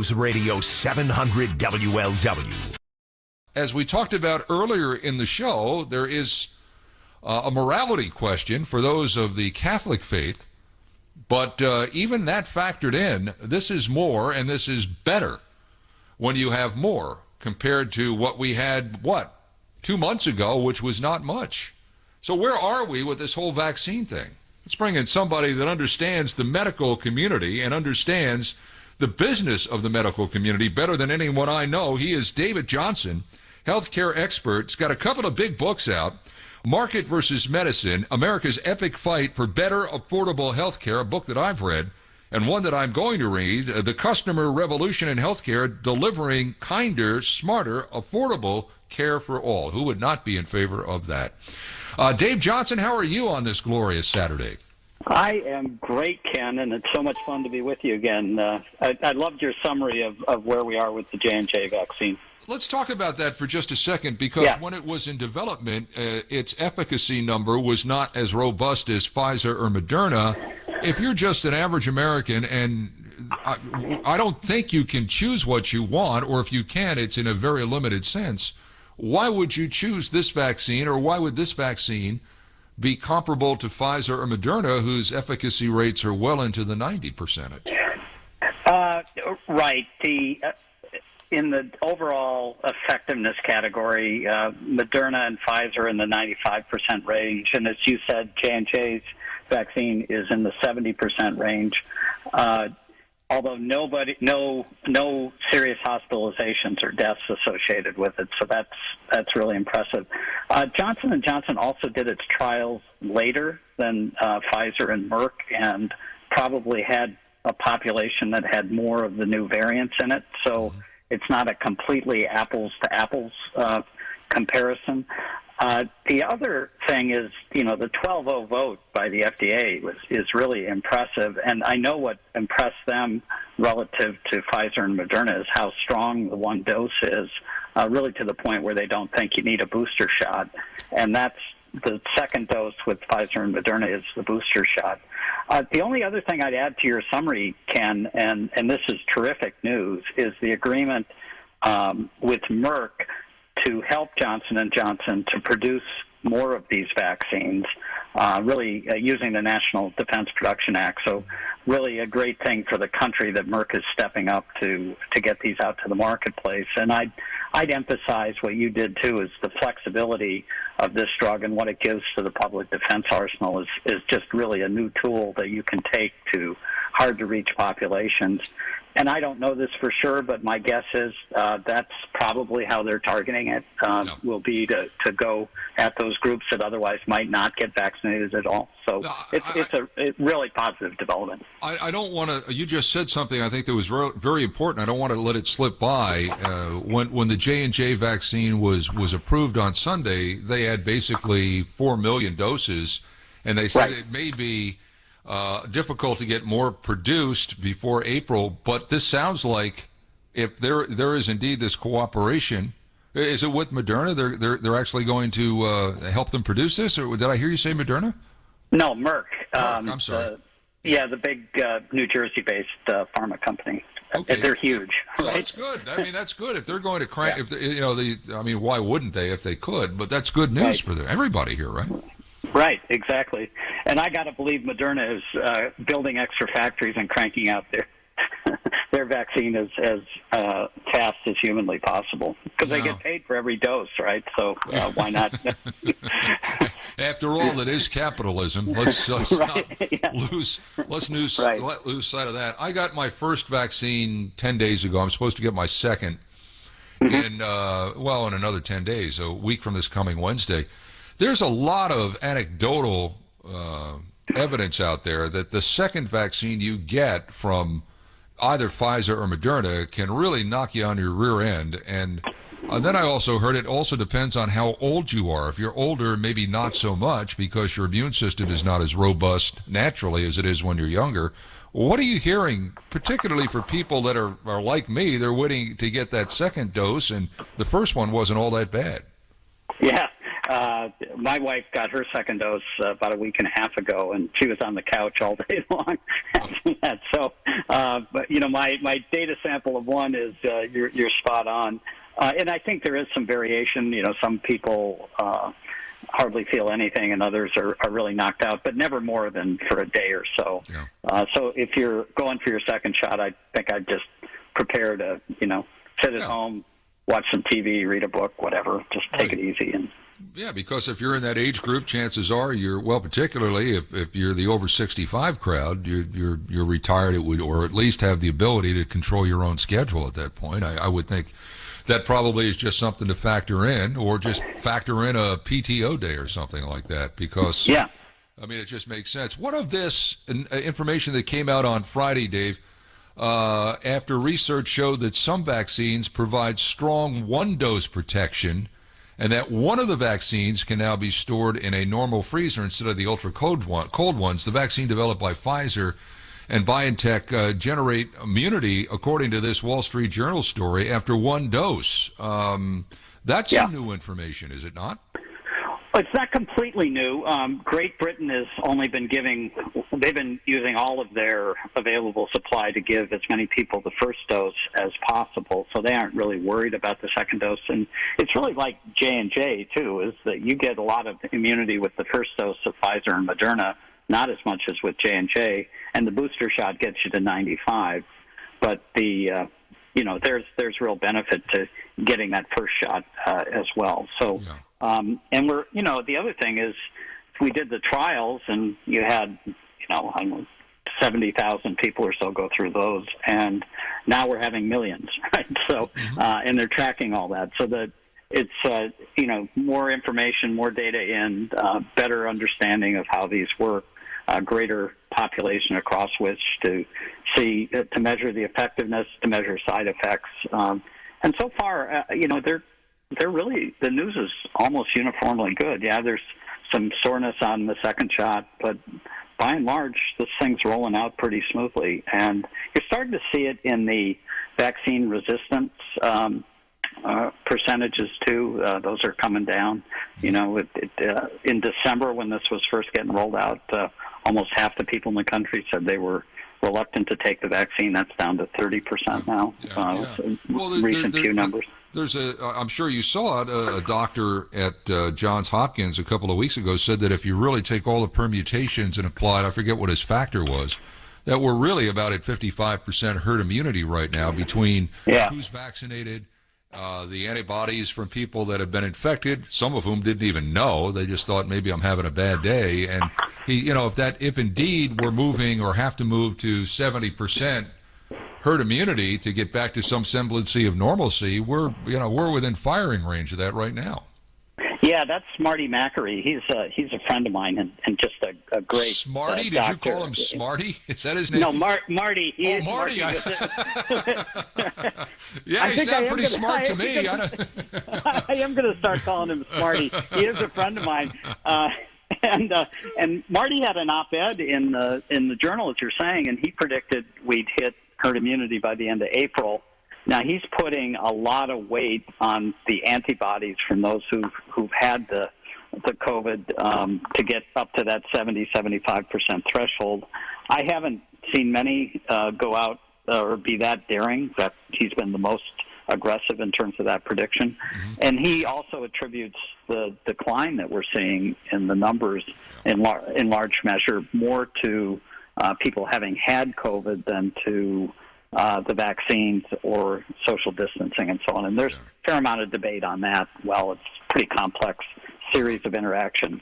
News Radio 700 WLW. As we talked about earlier in the show, there is a morality question for those of the Catholic faith. But even that factored in, this is more and this is better when you have more compared to what we had, 2 months ago, which was not much. So where are we with this whole vaccine thing? Let's bring in somebody that understands the medical community and understands the business of the medical community better than anyone I know. He is David Johnson, healthcare expert. He's got a couple of big books out. Market versus Medicine, America's Epic Fight for Better Affordable Healthcare, a book that I've read, and one that I'm going to read, The Customer Revolution in Healthcare, Delivering Kinder, Smarter, Affordable Care for All. Who would not be in favor of that? Dave Johnson, how are you on this glorious Saturday? I am great, Ken, and it's so much fun to be with you again. I loved your summary of where we are with the J&J vaccine. Let's talk about that for just a second, because when it was in development, its efficacy number was not as robust as Pfizer or Moderna. If you're just an average American, and I don't think you can choose what you want, or if you can, it's in a very limited sense, why would you choose this vaccine, or why would this vaccine be comparable to Pfizer or Moderna, whose efficacy rates are well into the 90%? Right. In the overall effectiveness category, Moderna and Pfizer are in the 95% range, and as you said, J&J's vaccine is in the 70% range. Although no serious hospitalizations or deaths associated with it, so that's really impressive. Johnson & Johnson also did its trials later than Pfizer and Merck, and probably had a population that had more of the new variants in it. So it's not a completely apples to apples comparison. The other thing is, the 12-0 vote by the FDA is really impressive, and I know what impressed them relative to Pfizer and Moderna is how strong the one dose is, really to the point where they don't think you need a booster shot, and that's the second dose with Pfizer and Moderna is the booster shot. The only other thing I'd add to your summary, Ken, and this is terrific news, is the agreement with Merck to help Johnson & Johnson to produce more of these vaccines, really using the National Defense Production Act. So really a great thing for the country that Merck is stepping up to get these out to the marketplace. And I'd emphasize what you did, too, is the flexibility of this drug and what it gives to the public defense arsenal is just really a new tool that you can take to hard-to-reach populations. And I don't know this for sure, but my guess is that's probably how they're targeting it, will be to go at those groups that otherwise might not get vaccinated at all. So it's a really positive development. I don't want to – you just said something I think that was very important. I don't want to let it slip by. When the J&J vaccine was approved on Sunday, they had basically 4 million doses, and they said it may be – difficult to get more produced before April, but this sounds like if there is indeed this cooperation, is it with Moderna? They're actually going to help them produce this, or did I hear you say Moderna? No, Merck. I'm sorry. The big New Jersey-based pharma company. Okay. They're huge. So right? that's good. I mean, that's good if they're going to crank. If why wouldn't they if they could? But that's good news for everybody here, right? Right, exactly. And I got to believe Moderna is building extra factories and cranking out their vaccine as fast as humanly possible, because they get paid for every dose, right? So why not? After all, it is capitalism. Let's not lose sight of that. I got my first vaccine 10 days ago. I'm supposed to get my second in another 10 days, a week from this coming Wednesday. There's a lot of anecdotal evidence out there that the second vaccine you get from either Pfizer or Moderna can really knock you on your rear end. And then I also heard it also depends on how old you are. If you're older, maybe not so much because your immune system is not as robust naturally as it is when you're younger. What are you hearing, particularly for people that are like me, they're waiting to get that second dose, and the first one wasn't all that bad? Yeah. My wife got her second dose about a week and a half ago, and she was on the couch all day long after that. So, but my data sample of one is you're spot on, and I think there is some variation. Some people hardly feel anything, and others are really knocked out, but never more than for a day or so. Yeah. So if you're going for your second shot, I think I'd just prepare to sit at home, watch some TV, read a book, whatever. Just take it easy. And yeah, because if you're in that age group, chances are particularly if you're the over 65 crowd, you're retired, or at least have the ability to control your own schedule at that point. I would think that probably is just something to factor in, or just factor in a PTO day or something like that, because it just makes sense. What of this information that came out on Friday, Dave? After research showed that some vaccines provide strong one-dose protection, and that one of the vaccines can now be stored in a normal freezer instead of the ultra-cold ones. The vaccine developed by Pfizer and BioNTech generate immunity, according to this Wall Street Journal story, after one dose. That's some new information, is it not? It's not completely new. Great Britain has only been they've been using all of their available supply to give as many people the first dose as possible, so they aren't really worried about the second dose. And it's really like J&J, too, is that you get a lot of immunity with the first dose of Pfizer and Moderna, not as much as with J&J, and the booster shot gets you to 95. But there's real benefit to getting that first shot as well. So. Yeah. And the other thing is, we did the trials, and you had, 70,000 people or so go through those, and now we're having millions, right? So, and they're tracking all that, so that it's, more information, more data in, better understanding of how these work, greater population across which to see, to measure the effectiveness, to measure side effects, and so far, they're really, the news is almost uniformly good. Yeah, there's some soreness on the second shot, but by and large, this thing's rolling out pretty smoothly. And you're starting to see it in the vaccine resistance percentages, too. Those are coming down. In December, when this was first getting rolled out, almost half the people in the country said they were reluctant to take the vaccine. That's down to 30% now. Recent few numbers. I'm sure you saw it, a doctor at Johns Hopkins a couple of weeks ago said that if you really take all the permutations and apply it, I forget what his factor was, that we're really about at 55% herd immunity right now between who's vaccinated, the antibodies from people that have been infected, some of whom didn't even know. They just thought maybe I'm having a bad day. And if indeed we're moving or have to move to 70% herd immunity to get back to some semblance of normalcy, we're within firing range of that right now. Yeah, that's Marty Macri. He's a friend of mine and just a great Smarty. Did doctor. You call him Smarty? Is that his name? No, Marty. Marty. Marty. Yeah, he sounds pretty smart to me. I am going to start calling him Smarty. He is a friend of mine. And Marty had an op-ed in the journal, as you're saying, and he predicted we'd hit herd immunity by the end of April. Now, he's putting a lot of weight on the antibodies from those who've had the COVID to get up to that 70-75% threshold. I haven't seen many go out or be that daring. That he's been the most aggressive in terms of that prediction. And he also attributes the decline that we're seeing in the numbers in large measure more to people having had COVID than to the vaccines or social distancing and so on. And there's a fair amount of debate on that. Well, it's a pretty complex series of interactions.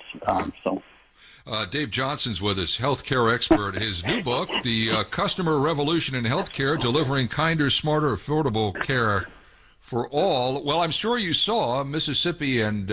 Dave Johnson's with us, healthcare expert. His new book, The Customer Revolution in Healthcare, Delivering Kinder, Smarter, Affordable Care for All. Well, I'm sure you saw Mississippi and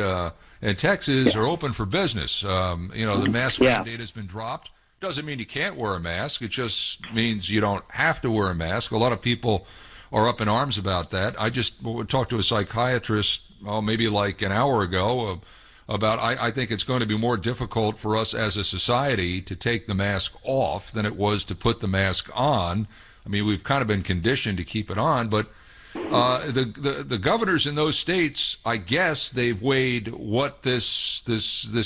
Texas are open for business. The mask mandate has been dropped. Doesn't mean you can't wear a mask. It just means you don't have to wear a mask. A lot of people are up in arms about that. I just talked to a psychiatrist, maybe like an hour ago, about I think it's going to be more difficult for us as a society to take the mask off than it was to put the mask on. I mean, we've kind of been conditioned to keep it on, but the governors in those states, I guess they've weighed what this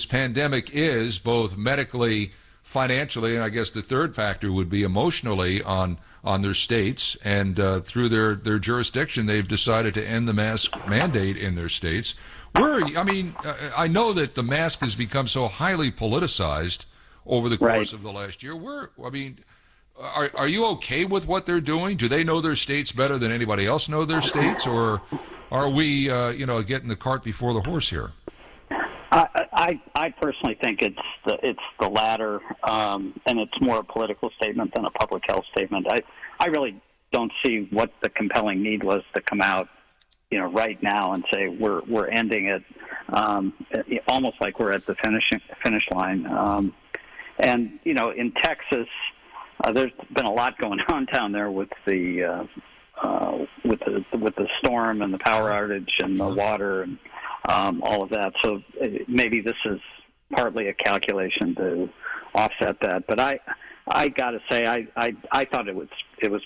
pandemic is, both medically, financially, and I guess the third factor would be emotionally on their states, and through their jurisdiction, they've decided to end the mask mandate in their states. I know that the mask has become so highly politicized over the course of the last year. Are you okay with what they're doing? Do they know their states better than anybody else know their states, or are we, getting the cart before the horse here? I personally think it's the latter, and it's more a political statement than a public health statement. I really don't see what the compelling need was to come out, right now and say we're ending it, almost like we're at the finish line. And in Texas, there's been a lot going on down there with the storm and the power outage and the water and all of that. So maybe this is partly a calculation to offset that. But I got to say, I thought it was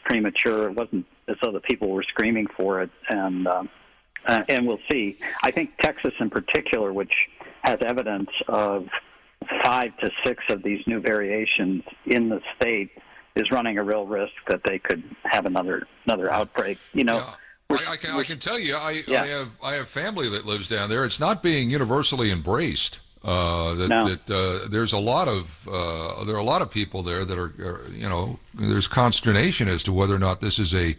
premature. It wasn't as though the people were screaming for it, and we'll see. I think Texas in particular, which has evidence of 5 to 6 of these new variations in the state, is running a real risk that they could have another outbreak. I can tell you, I have family that lives down there. It's not being universally embraced. There's a lot of people there that are there's consternation as to whether or not this is a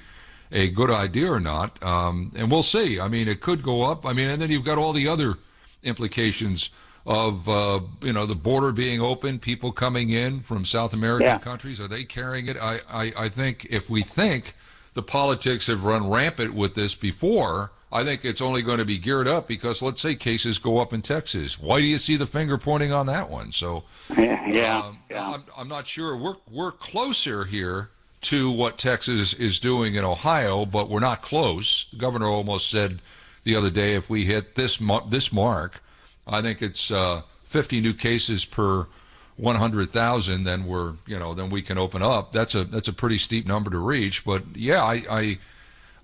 good idea or not. And we'll see. I mean, it could go up. I mean, and then you've got all the other implications of the border being open, people coming in from South American countries. Are they carrying it? I think if we think the politics have run rampant with this before, I think it's only going to be geared up because, let's say, cases go up in Texas. Why do you see the finger pointing on that one? So, I'm not sure. We're closer here to what Texas is doing in Ohio, but we're not close. The governor almost said the other day, if we hit this mark, I think it's 50 new cases per 100,000, then then we can open up. That's a pretty steep number to reach. But I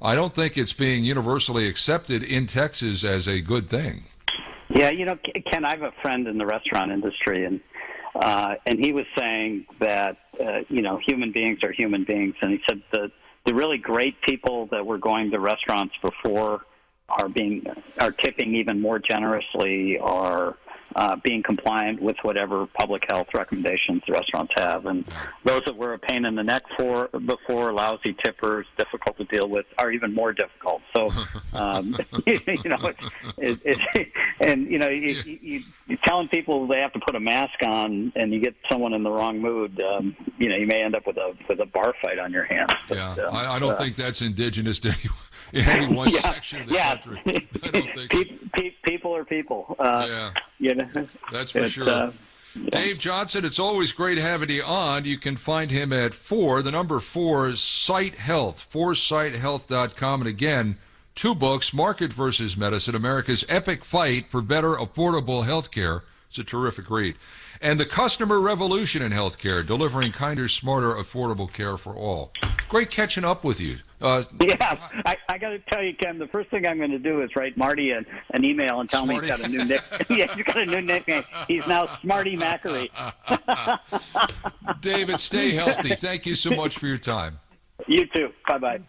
don't think it's being universally accepted in Texas as a good thing. Yeah, Ken, I have a friend in the restaurant industry, and he was saying that human beings are human beings, and he said the really great people that were going to restaurants before are tipping even more generously, are being compliant with whatever public health recommendations the restaurants have, and those that were a pain in the neck before, lousy tippers, difficult to deal with, are even more difficult. So, you're telling people they have to put a mask on, and you get someone in the wrong mood. You may end up with a bar fight on your hands. But, I don't think that's indigenous to any one section of the country. I don't think people are people. That's for sure. Dave Johnson, it's always great having you on. You can find him at 4 Sight Health, 4sighthealth.com. And again, 2 books, Market versus Medicine, America's Epic Fight for Better Affordable Healthcare. It's a terrific read. And The Customer Revolution in Healthcare, Delivering Kinder, Smarter, Affordable Care for All. Great catching up with you. I got to tell you, Ken, the first thing I'm going to do is write Marty an email and tell him he's got a new nickname. He's got a new nickname. He's now Smarty Mackery. David, stay healthy. Thank you so much for your time. You too. Bye-bye.